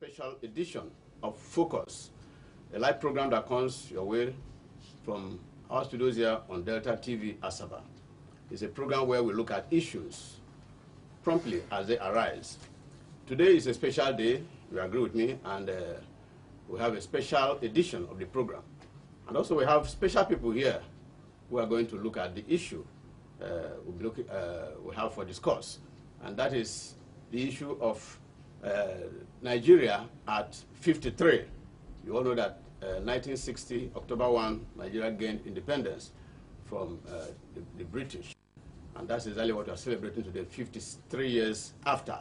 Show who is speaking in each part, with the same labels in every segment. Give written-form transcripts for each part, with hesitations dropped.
Speaker 1: special edition of Focus, a live program that comes your way from our studios here on Delta TV Asaba. It's a program where we look at issues promptly as they arise. Today is a special day, you agree with me, and we have a special edition of the program. And also we have special people here who are going to look at the issue we have for discourse. And that is the issue of Nigeria at 53. You all know that 1960, October 1, Nigeria gained independence from the British. And that's exactly what we are celebrating today, 53 years after.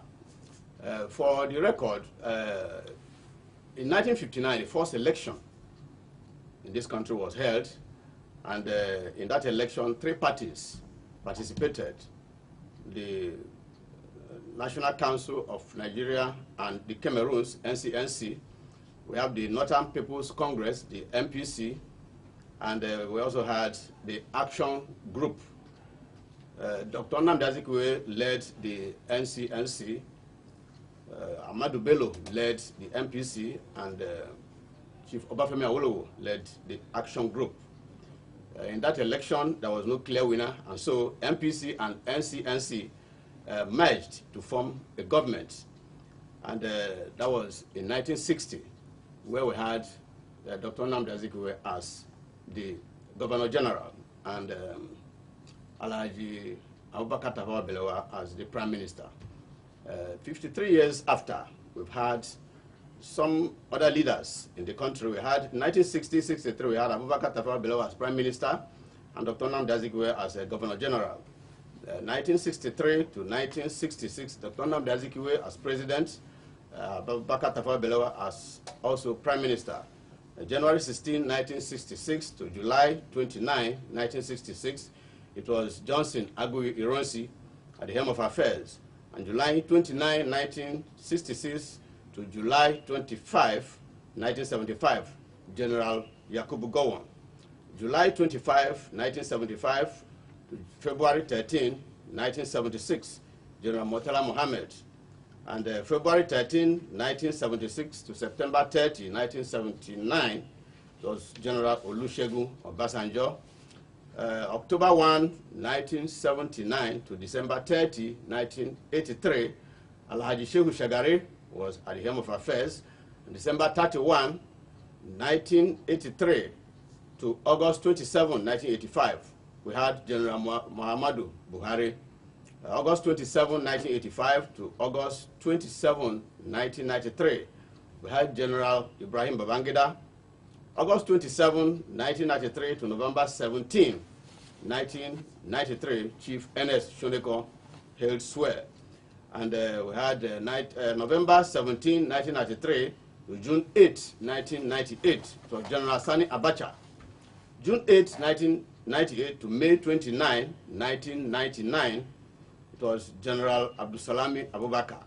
Speaker 1: For the record, in 1959, the first election in this country was held, and in that election, 3 parties participated: the National Council of Nigeria and the Cameroons, NCNC. We have the Northern People's Congress, the MPC, and we also had the Action Group. Dr. Nnamdi Azikiwe led the NCNC, Ahmadu Bello led the MPC, and Chief Obafemi Awolowo led the Action Group. In that election, there was no clear winner, and so MPC and NCNC merged to form a government. And that was in 1960, where we had Dr. Nnamdi Azikiwe as the Governor General, and Alhaji Abubakar Tafawa Balewa as the Prime Minister. 53 years after, we've had some other leaders in the country. We had in 1960-63, we had Abubakar Tafawa Balewa as Prime Minister and Dr. Nnamdi Azikiwe as Governor General. 1963 to 1966, Dr. Nnamdi Azikiwe as President, Abubakar Tafawa Balewa as also Prime Minister. January 16, 1966 to July 29, 1966, it was Johnson Agui Ironsi at the helm of affairs. And July 29, 1966 to July 25, 1975, General Yakubu Gowon. July 25, 1975 to February 13, 1976, General Murtala Mohammed. And February 13, 1976 to September 30, 1979, it was General Olusegun Obasanjo. October 1, 1979 to December 30, 1983, Alhaji Shehu Shagari was at the helm of affairs. And December 31, 1983 to August 27, 1985, we had General Muhammadu Buhari. August 27, 1985 to August 27, 1993, we had General Ibrahim Babangida. August 27, 1993 to November 17, 1993, Chief Ernest Shoneko held swear. And we had November 17, 1993 to June 8, 1998, it was General Sani Abacha. June 8, 1998 to May 29, 1999, it was General Abdusalami Abubakar.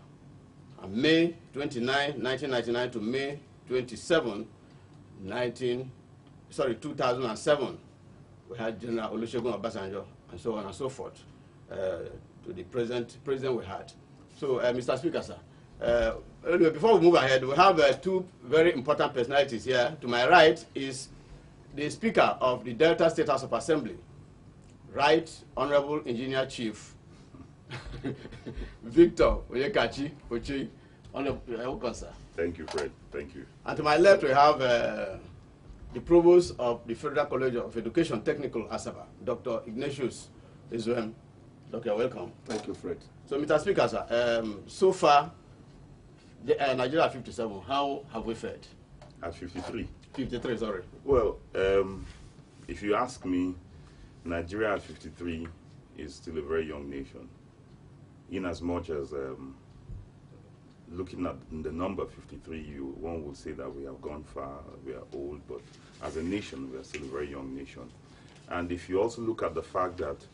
Speaker 1: And May 29, 1999 to May 27, 2007, we had General Olusegun Obasanjo, and so on and so forth, to the present president we had. So, Mr. Speaker, sir, anyway, before we move ahead, we have 2 very important personalities here. To my right is the Speaker of the Delta State House of Assembly, Right Honorable Engineer Chief Victor Oyekachi Ochei. Welcome, sir.
Speaker 2: Thank you, Fred. Thank you.
Speaker 1: And to my left, we have the Provost of the Federal College of Education, Technical Asaba, Dr. Ignatius Ezuem. Doctor, welcome.
Speaker 3: Thank you, Fred.
Speaker 1: So, Mr. Speaker, sir, so far, Nigeria at 57, how have we fared?
Speaker 2: At 53.
Speaker 1: 53, sorry.
Speaker 2: Well, if you ask me, Nigeria at 53 is still a very young nation. In as much as looking at the number 53, one would say that we have gone far, we are old, but as a nation, we are still a very young nation. And if you also look at the fact that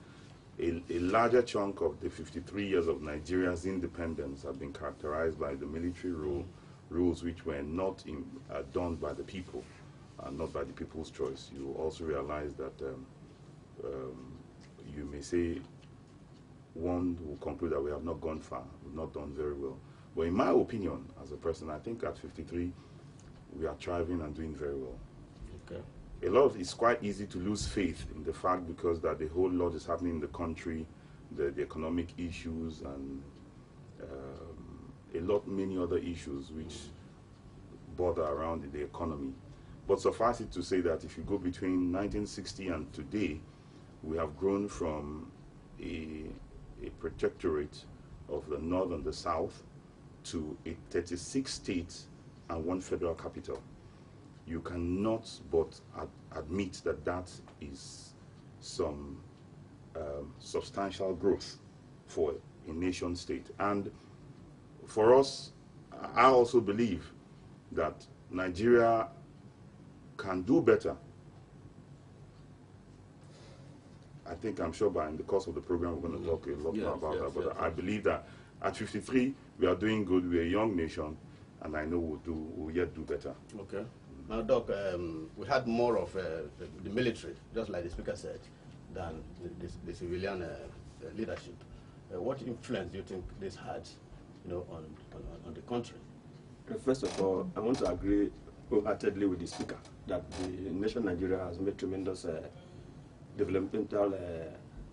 Speaker 2: a larger chunk of the 53 years of Nigeria's independence have been characterized by the military rules which were not done by the people, and not by the people's choice, you also realize that you may say one will conclude that we have not gone far, we've not done very well. But in my opinion, as a person, I think at 53, we are thriving and doing very well.
Speaker 1: Okay.
Speaker 2: It's quite easy to lose faith in the fact because that the whole lot is happening in the country, the economic issues and many other issues which bother around the economy. But suffice it to say that if you go between 1960 and today, we have grown from a protectorate of the North and the South to a 36 states and 1 federal capital. You cannot but admit that that is some substantial growth for a nation state. And for us, I also believe that Nigeria can do better. I'm sure in the course of the program we're going to talk a lot more about that. But I believe that at 53, we are doing good. We're a young nation, and I know we'll yet do better.
Speaker 1: Okay. Now, Doc, we had more of the military, just like the speaker said, than the civilian leadership. What influence do you think this had, on the country?
Speaker 3: First of all, I want to agree wholeheartedly with the speaker that the nation Nigeria has made tremendous developmental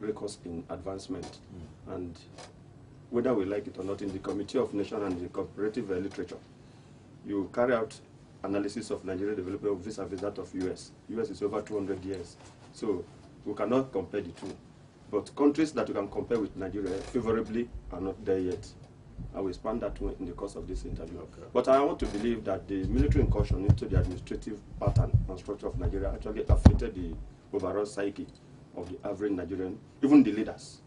Speaker 3: records in advancement. And whether we like it or not, in the Committee of Nation and the Comparative Literature, you carry out analysis of Nigeria development vis-a-vis that of US. US is over 200 years. So we cannot compare the two. But countries that we can compare with Nigeria favorably are not there yet. I will expand that in the course of this interview. Okay. But I want to believe that the military incursion into the administrative pattern and structure of Nigeria actually affected the overall psyche of the average Nigerian, even the leaders.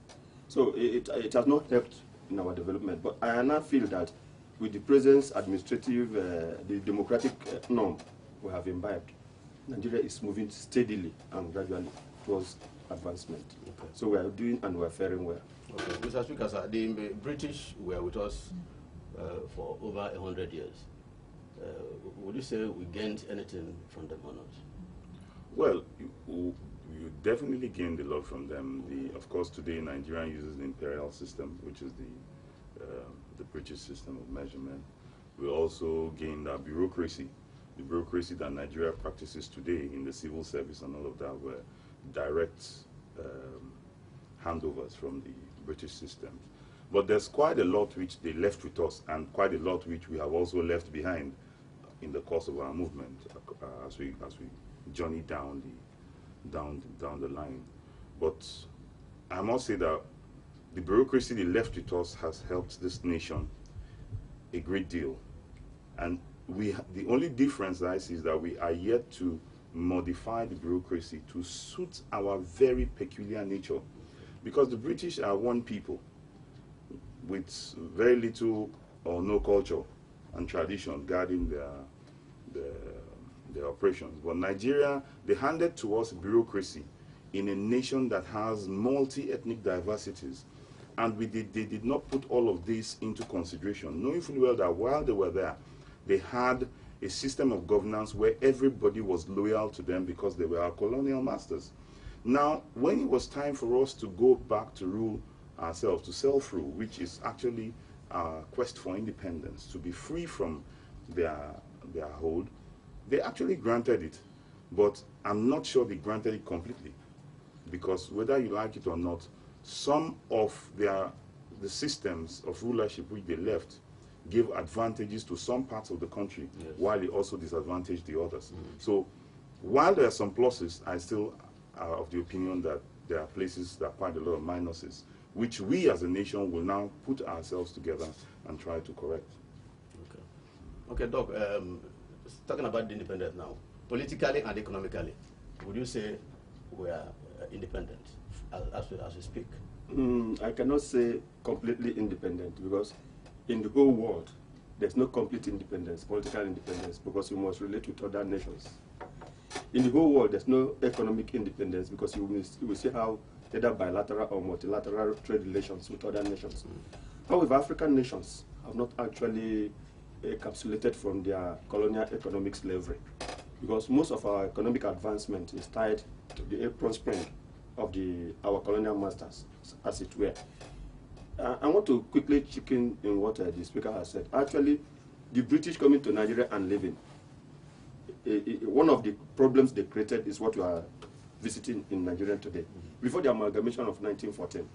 Speaker 3: So it has not helped in our development. But I now feel that with the present administrative, the democratic norm we have imbibed, Nigeria is moving steadily and gradually towards advancement. Okay. So we are doing and we are faring well.
Speaker 1: Okay, Mr. Speaker, sir, the British were with us for over 100 years. Would you say we gained anything from them or not?
Speaker 2: Well, you definitely gained a lot from them. Of course, today Nigeria uses the imperial system, which is the British system of measurement. We also gained our bureaucracy. The bureaucracy that Nigeria practices today in the civil service and all of that were direct handovers from the British system. But there's quite a lot which they left with us and quite a lot which we have also left behind in the course of our movement as we journey down the line. But I must say that the bureaucracy they left with us has helped this nation a great deal. And the only difference I see is that we are yet to modify the bureaucracy to suit our very peculiar nature. Because the British are one people with very little or no culture and tradition guarding their operations. But Nigeria, they handed to us bureaucracy in a nation that has multi-ethnic diversities. And they did not put all of this into consideration, knowing fully well that while they were there, they had a system of governance where everybody was loyal to them because they were our colonial masters. Now, when it was time for us to go back to rule ourselves, to self-rule, which is actually our quest for independence, to be free from their hold, they actually granted it. But I'm not sure they granted it completely, because whether you like it or not, some of the systems of rulership which they left gave advantages to some parts of the country, yes, while they also disadvantaged the others. So while there are some pluses, I still are of the opinion that there are places that are quite a lot of minuses, which we as a nation will now put ourselves together and try to correct.
Speaker 1: Okay, Doc, talking about the independence now, politically and economically, would you say we are independent as we speak?
Speaker 3: I cannot say completely independent, because in the whole world, there's no complete independence, political independence, because you must relate with other nations. In the whole world, there's no economic independence, because you will see how either bilateral or multilateral trade relations with other nations. However, African nations have not actually encapsulated from their colonial economic slavery, because most of our economic advancement is tied to the apron spring of our colonial masters, as it were. I want to quickly chicken in what the speaker has said. Actually, the British coming to Nigeria and living, one of the problems they created is what we are visiting in Nigeria today. Before the amalgamation of 1914,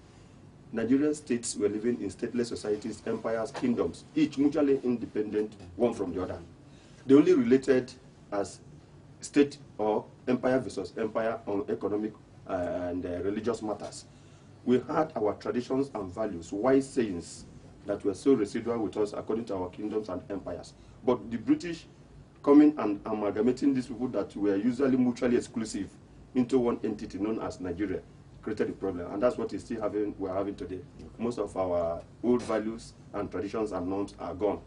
Speaker 3: Nigerian states were living in stateless societies, empires, kingdoms, each mutually independent, one from the other. They only related as state or empire versus empire on economic and religious matters. We had our traditions and values, wise sayings that were so residual with us according to our kingdoms and empires. But the British coming and amalgamating these people that were usually mutually exclusive into one entity known as Nigeria created a problem, and that's what we're having today. Most of our old values and traditions and norms are gone.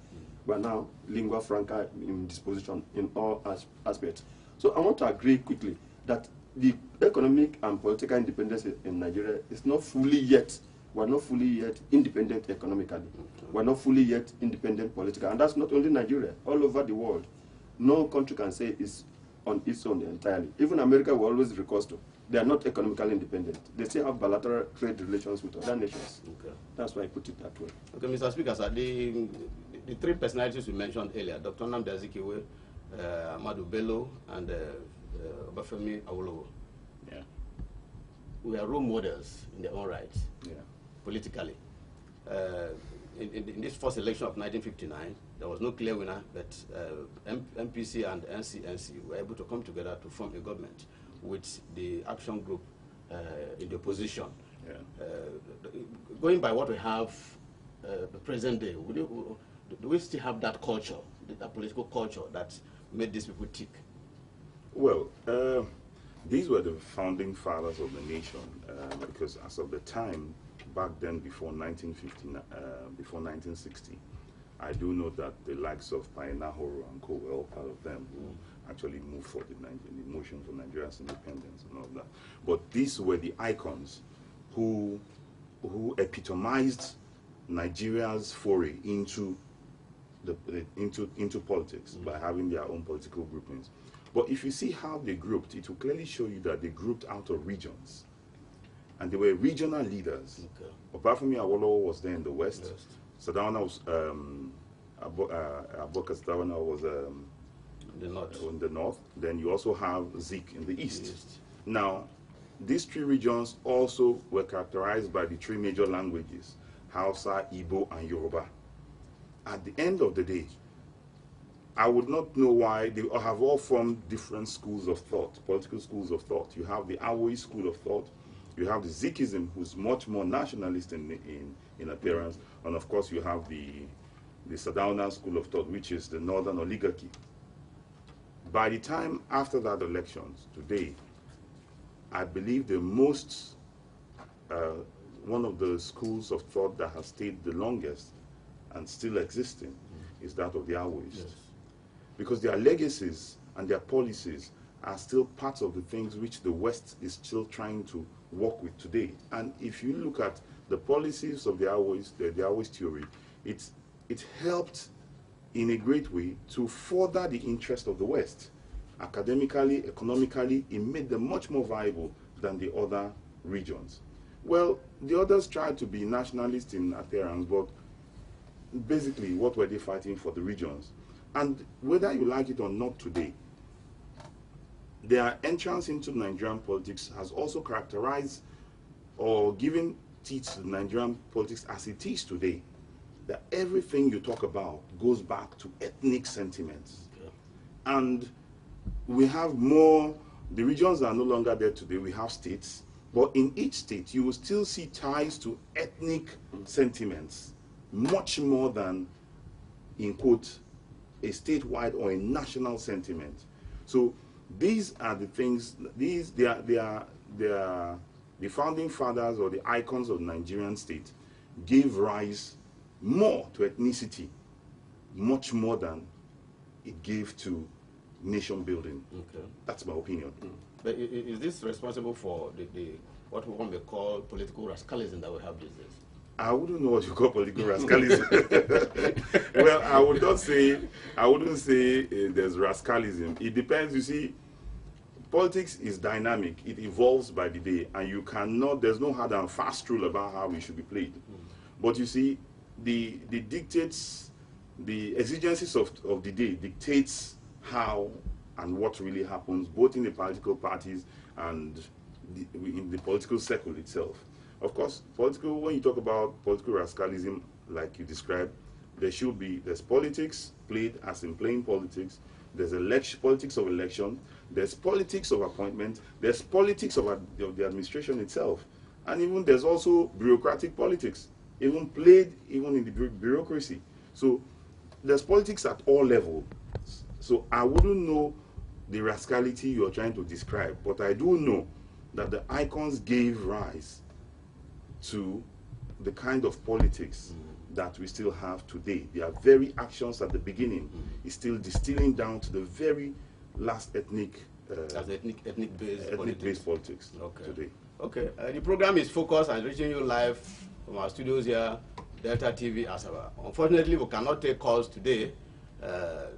Speaker 3: We're now lingua franca in disposition in all aspects. So I want to agree quickly that the economic and political independence in Nigeria is not fully yet, we're not fully yet independent economically. We're not fully yet independent politically. And that's not only Nigeria, all over the world. No country can say it's on its own entirely. Even America will always recourse to. They are not economically independent. They still have bilateral trade relations with other nations. Okay. That's why I put it that way.
Speaker 1: Okay, Mr. Speaker, sir, the three personalities we mentioned earlier, Dr. Nnamdi Azikiwe, Ahmadu Bello, and Obafemi Awolowo.
Speaker 2: Yeah.
Speaker 1: We are role models in their own right,
Speaker 2: yeah,
Speaker 1: politically. In this first election of 1959, there was no clear winner, but MPC and NCNC were able to come together to form a government with the action group in the opposition.
Speaker 2: yeah.
Speaker 1: Going by what we have the present day, do we still have that culture, that political culture that made these people tick?
Speaker 2: Well, these were the founding fathers of the nation, because as of the time, back then before 1960, I do know that the likes of Payena Horo and co were all part of them who actually moved for the motion for Nigeria's independence and all that. But these were the icons who epitomized Nigeria's foray into politics by having their own political groupings. But if you see how they grouped, it will clearly show you that they grouped out of regions. And they were regional leaders. Okay. Obafemi Awolowo was there in the west. Yes. Sardauna was, Aboka Sardauna was in the north. Then you also have Zik in the east. Now, these three regions also were characterized by the three major languages, Hausa, Igbo, and Yoruba. At the end of the day, I would not know why they have all formed different schools of thought, political schools of thought. You have the Awoyi school of thought, you have the Zikism, who's much more nationalist in appearance, and of course you have the Sardauna school of thought, which is the northern oligarchy. By the time after that elections, today, I believe the most, one of the schools of thought that has stayed the longest and still existing is that of the Awois. Yes. Because their legacies and their policies are still parts of the things which the West is still trying to work with today. And if you look at the policies of the Awois, the Awois theory, it helped in a great way to further the interest of the West. Academically, economically, it made them much more viable than the other regions. Well, the others tried to be nationalist in appearance, but basically, what were they fighting for? The regions. And whether you like it or not today, their entrance into Nigerian politics has also characterized or given teeth to Nigerian politics as it is today. That everything you talk about goes back to ethnic sentiments. Okay. And we have more, the regions are no longer there today, we have states, but in each state you will still see ties to ethnic sentiments, much more than, in quote, a statewide or a national sentiment. So these are the things, they are the founding fathers or the icons of the Nigerian state gave rise more to ethnicity, much more than it gave to nation building. Okay. That's my opinion.
Speaker 1: But is this responsible for what we want to call political rascalism that we have these days?
Speaker 2: I wouldn't know what you call political rascalism. Well, I wouldn't say there's rascalism. It depends. You see, politics is dynamic. It evolves by the day, and you cannot, there's no hard and fast rule about how it should be played. But you see, the dictates, the exigencies of the day dictates how and what really happens, both in the political parties and in the political circle itself. Of course, when you talk about political rascalism, like you described, there's politics played as in playing politics. There's politics of election. There's politics of appointment. There's politics of the administration itself. And even there's also bureaucratic politics, even played even in the bureaucracy. So there's politics at all levels. So I wouldn't know the rascality you're trying to describe, but I do know that the icons gave rise to the kind of politics that we still have today. Their very actions at the beginning is still distilling down to the very last ethnic-based politics today.
Speaker 1: Okay, the program is focused on reaching you live from our studios here, Delta TV, Asaba. Unfortunately, we cannot take calls today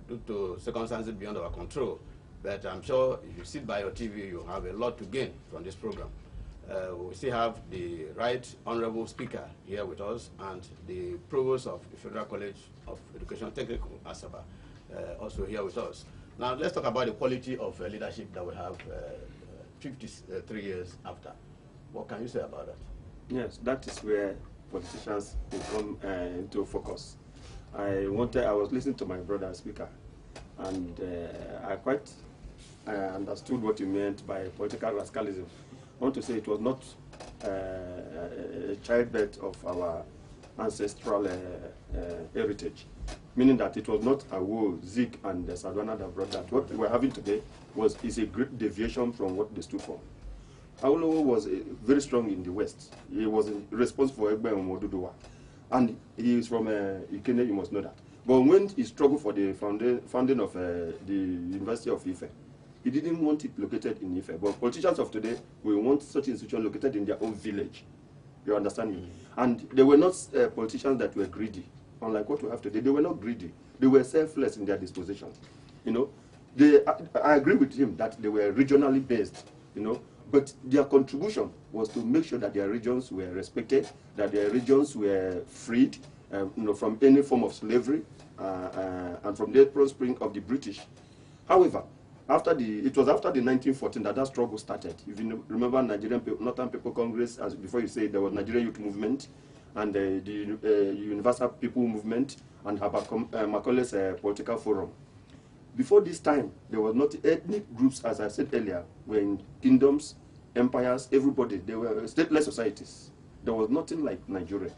Speaker 1: due to circumstances beyond our control. But I'm sure if you sit by your TV, you have a lot to gain from this program. We still have the Right Honorable Speaker here with us and the Provost of the Federal College of Education Technical, Asaba, also here with us. Now let's talk about the quality of leadership that we have 53 years after. What can you say about that?
Speaker 3: Yes, that is where politicians will come into focus. I was listening to my brother speaker, and I quite understood what you meant by political rascalism. I want to say it was not a childbirth of our ancestral heritage, meaning that it was not Awo, Zik, and Sadwana that brought that. What we're having today is a great deviation from what they stood for. Awolowo was very strong in the West. He was responsible for Egbe and Moduduwa. And he is from Ikene, you must know that. But when he struggled for the founding of the University of Ife, he didn't want it located in Ife. But politicians of today will want such institution located in their own village. You understand me? And they were not politicians that were greedy. Unlike what we have today, they were not greedy. They were selfless in their disposition. You know, I agree with him that they were regionally based. You know, but their contribution was to make sure that their regions were respected, that their regions were freed, you know, from any form of slavery and from the prospering of the British. However, it was after the 1914 that struggle started. If you remember Northern People Congress, as before you say, there was Nigerian Youth Movement and the Universal People Movement and Macaulay's Political Forum. Before this time, there was not ethnic groups, as I said earlier, were in kingdoms, empires, everybody. They were stateless societies. There was nothing like Nigeria.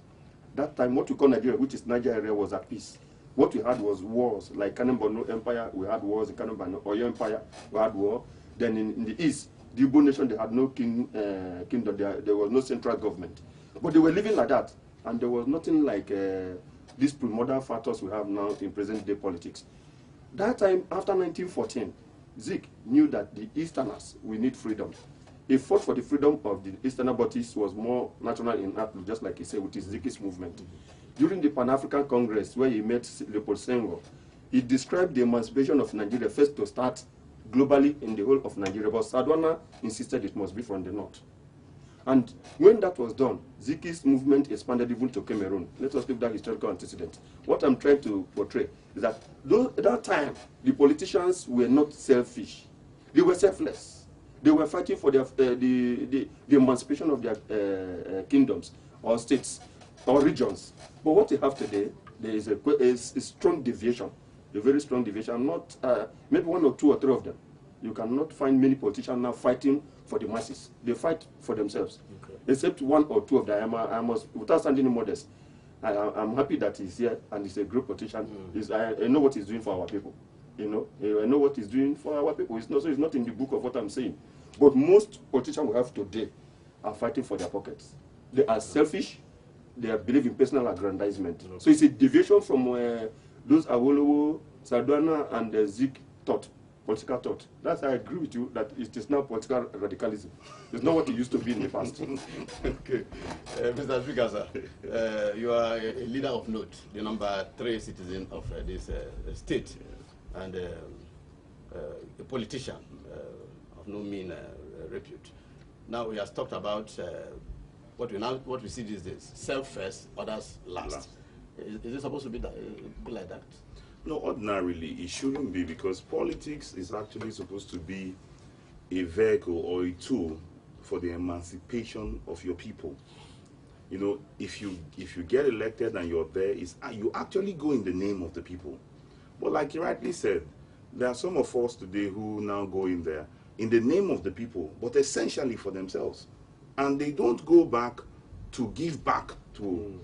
Speaker 3: That time, what we call Nigeria, which is Niger area, was at peace. What we had was wars, like Kanem-Borno Empire, we had wars. In Kanem-Borno Oyo Empire, we had war. Then in the east, the Igbo nation, they had no kingdom, there was no central government. But they were living like that, and there was nothing like these pre-modern factors we have now in present-day politics. That time, after 1914, Zik knew that the Easterners will need freedom. He fought for the freedom of the Eastern, but he was more national in outlook, just like he said with his Zikist movement. During the Pan-African Congress, where he met Leopold Senghor, he described the emancipation of Nigeria first to start globally in the whole of Nigeria, but Sadwana insisted it must be from the north. And when that was done, Zikist movement expanded even to Cameroon. Let us leave that historical antecedent. What I'm trying to portray is that at that time, the politicians were not selfish. They were selfless. They were fighting for the emancipation of their kingdoms or states or regions. But what you have today, there is a strong deviation, a very strong deviation. Not maybe one or two or three of them. You cannot find many politicians now fighting for the masses. They fight for themselves. Okay. Except one or two of them. I must, without sounding modest, I'm happy that he's here and he's a great politician. I know what he's doing for our people. You know, I know what he's doing for our people. It's not in the book of what I'm saying. But most politicians we have today are fighting for their pockets. They are selfish. They believe in personal aggrandizement. Okay. So it's a deviation from those Awolowo, Sadwana, and Zik thought. Political thought. That's I agree with you that it is now political radicalism. It's not what it used to be in the past.
Speaker 1: Okay. Mr. Speaker, sir, you are a leader of note, the number 3 citizen of this state, and a politician of no mean repute. Now, we have talked about what we see these days, self first, others last. Is it supposed to be like that?
Speaker 2: No, ordinarily it shouldn't be, because politics is actually supposed to be a vehicle or a tool for the emancipation of your people. You know, if you get elected and you're there, you actually go in the name of the people. But like you rightly said, there are some of us today who now go in there in the name of the people, but essentially for themselves. And they don't go back to give back to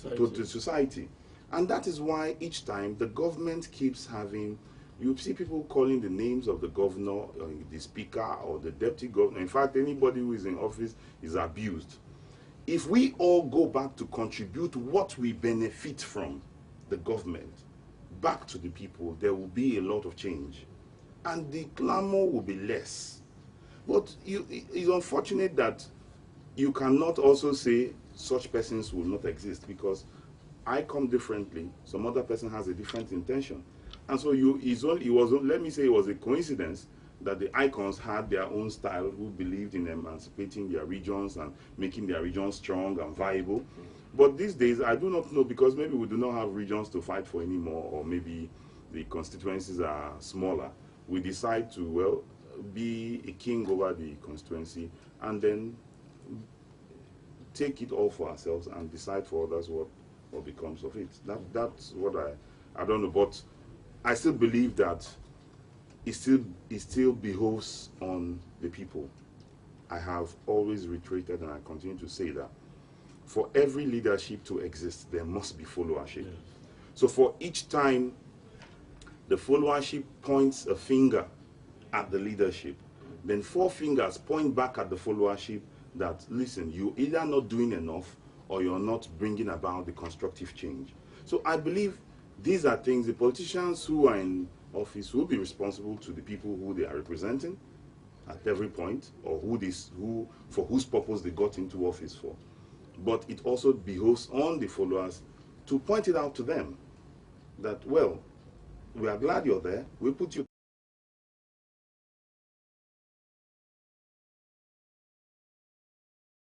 Speaker 2: the society. And that is why each time the government keeps having, you see people calling the names of the governor, or the speaker, or the deputy governor. In fact, anybody who is in office is abused. If we all go back to contribute what we benefit from the government back to the people, there will be a lot of change. And the clamor will be less. But it's unfortunate that you cannot also say such persons will not exist, because I come differently, some other person has a different intention. And so let me say it was a coincidence that the icons had their own style, who believed in emancipating their regions and making their regions strong and viable. But these days, I do not know, because maybe we do not have regions to fight for anymore, or maybe the constituencies are smaller. We decide to, well, be a king over the constituency and then take it all for ourselves and decide for others what becomes of it. That's what I don't know, but I still believe that it still behoves on the people. I have always reiterated, and I continue to say that for every leadership to exist, there must be followership. Yes. So for each time the followership points a finger at the leadership, then 4 fingers point back at the followership that, listen, you're either not doing enough or you're not bringing about the constructive change. So I believe these are things the politicians who are in office will be responsible to the people who they are representing at every point, or for whose purpose they got into office for. But it also behoves on the followers to point it out to them that, well, we are glad you're there, we put you